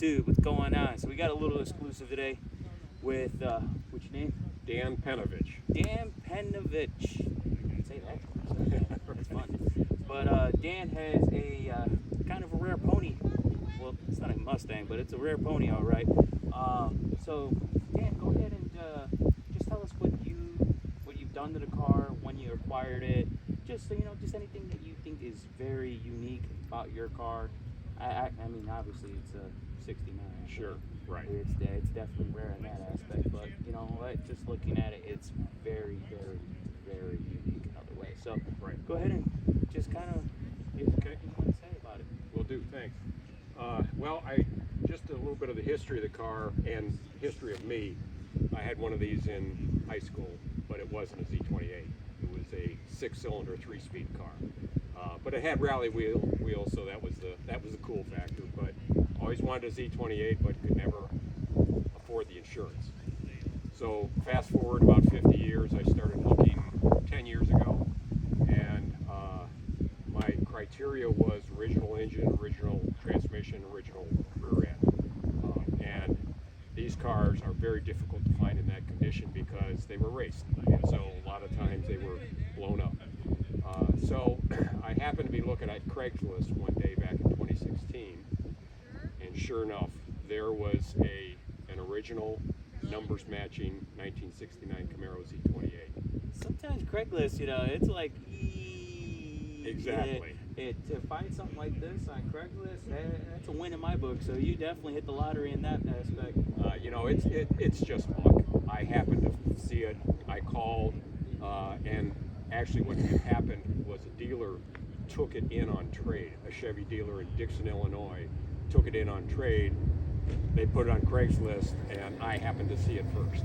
YouTube, what's going on? So we got a little exclusive today with, what's your name? Dan Penovich. Dan Penovich. You can say that. It's fun. But Dan has a kind of a rare pony. Well, it's not a Mustang, but it's a rare pony, all right. So Dan, go ahead and just tell us what you've done to the car, when you acquired it. Just so you know, just anything that you think is very unique about your car. I mean, obviously it's a 69. Sure, right. It's definitely rare in that aspect, but you know what? Just looking at it, it's very, very, very unique another way. So right. Go ahead and just kind of give what you want to say about it. Will do. Thanks. Well, just a little bit of the history of the car and history of me. I had one of these in high school, but it wasn't a Z28. It was a 6-cylinder, 3-speed car. But it had rally wheels, so that was the cool factor. But always wanted a Z28, but could never afford the insurance. So fast forward about 50 years, I started looking 10 years ago, and my criteria was original engine, original transmission, original rear end. And these cars are very difficult to find in that condition because they were raced, and so a lot of times they were blown up. So I happened to be looking at Craigslist one day back in 2016, and sure enough, there was an original numbers matching 1969 Camaro Z28. Sometimes Craigslist, you know, it's like Exactly. To find something like this on Craigslist, that's a win in my book. So you definitely hit the lottery in that aspect. You know, it's just luck. I happened to see it. I called, and actually what had happened was a dealer took it in on trade. A Chevy dealer in Dixon, Illinois, took it in on trade. They put it on Craigslist, and I happened to see it first.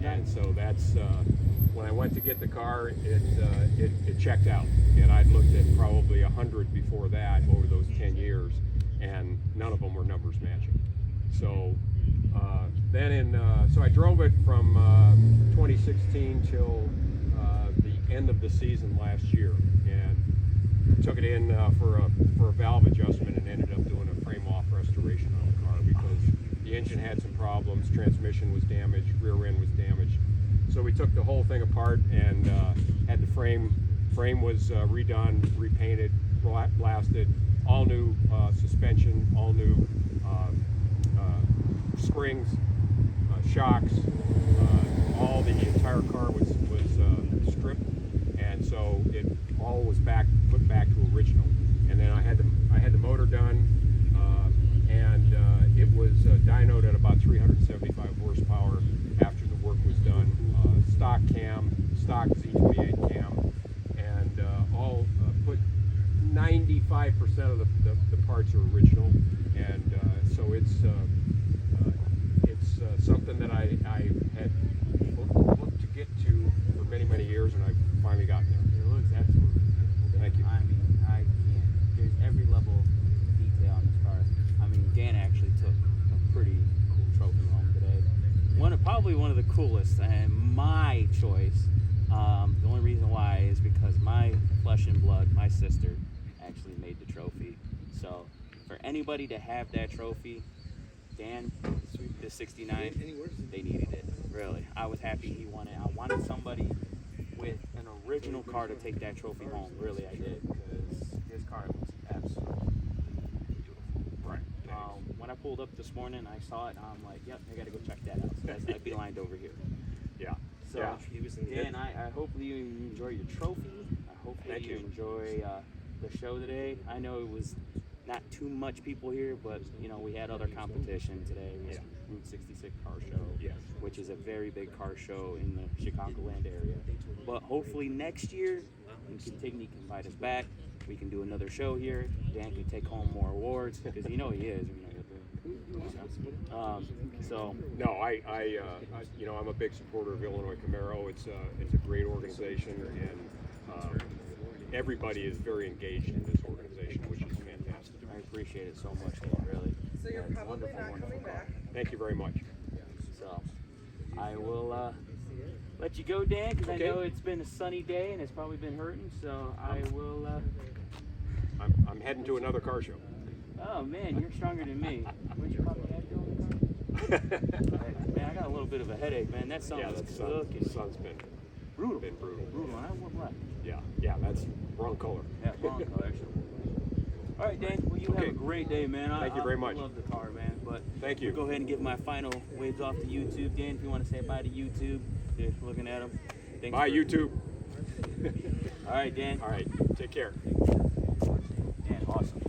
And so that's when I went to get the car, it checked out. And I'd looked at probably 100 before that over those 10 years, and none of them were numbers matching. So so I drove it from 2016 till the end of the season last year, and took it in for a valve adjustment, and ended up doing a frame off restoration on the car because the engine had some problems, transmission was damaged, rear end was damaged. So we took the whole thing apart and had the frame was redone, repainted, blasted, all new suspension, all new springs, shocks, all the entire car was stripped, and so it all was put back to original. And then I had the motor done, and it was dynoed at about 375 horsepower after the work was done. Stock cam, stock Z28 cam, and all put 95% of the parts are original, and so it's something that I had looked to get to for many years, and I've finally gotten there. It looks absolutely beautiful. Thank you. I mean, I can't. There's every level of detail on this car. I mean, Dan actually took a pretty cool trophy home today. Probably one of the coolest, and my choice. The only reason why is because my flesh and blood, my sister, actually made the trophy. So for anybody to have that trophy, Dan, the 69, they needed it. Really, I was happy he won it. I wanted somebody with an original car to take that trophy home. Really, I did, because this car was absolutely beautiful. Right. When I pulled up this morning, I saw it, and I'm like, yep, I got to go check that out. So I beelined over here. Yeah. So, Dan, I hope you enjoy your trophy. I hope that you enjoy the show today. I know it was not too much people here, but you know, we had other competition today. It was Route 66 car show, which is a very big car show in the Chicagoland area. But hopefully next year, you can invite us back. We can do another show here. Dan can take home more awards, because you know he is. So no, you know, I'm a big supporter of Illinois Camaro. It's a great organization, and everybody is very engaged in this organization, which is fantastic. I appreciate it so much, really. So you're probably not coming back. Thank you very much. So I will let you go, Dan, because I know it's been a sunny day and it's probably been hurting. So I will. I'm heading to another car show. Oh man, you're stronger than me. What'd you call me? Man, I got a little bit of a headache, man. That sun Yeah, was the cooking. sun's been Brutal. brutal. Brutal. I wouldn't lie. Yeah, that's wrong color. Yeah, wrong color. All right, Dan. Well, you have Okay. a great day, man. Thank you very much. I love the car, man. But Thank you. we'll go ahead and give my final waves off to YouTube. Dan, if you want to say bye to YouTube, if you're looking at them. Bye, YouTube. All right, Dan. All right, take care. Dan, awesome.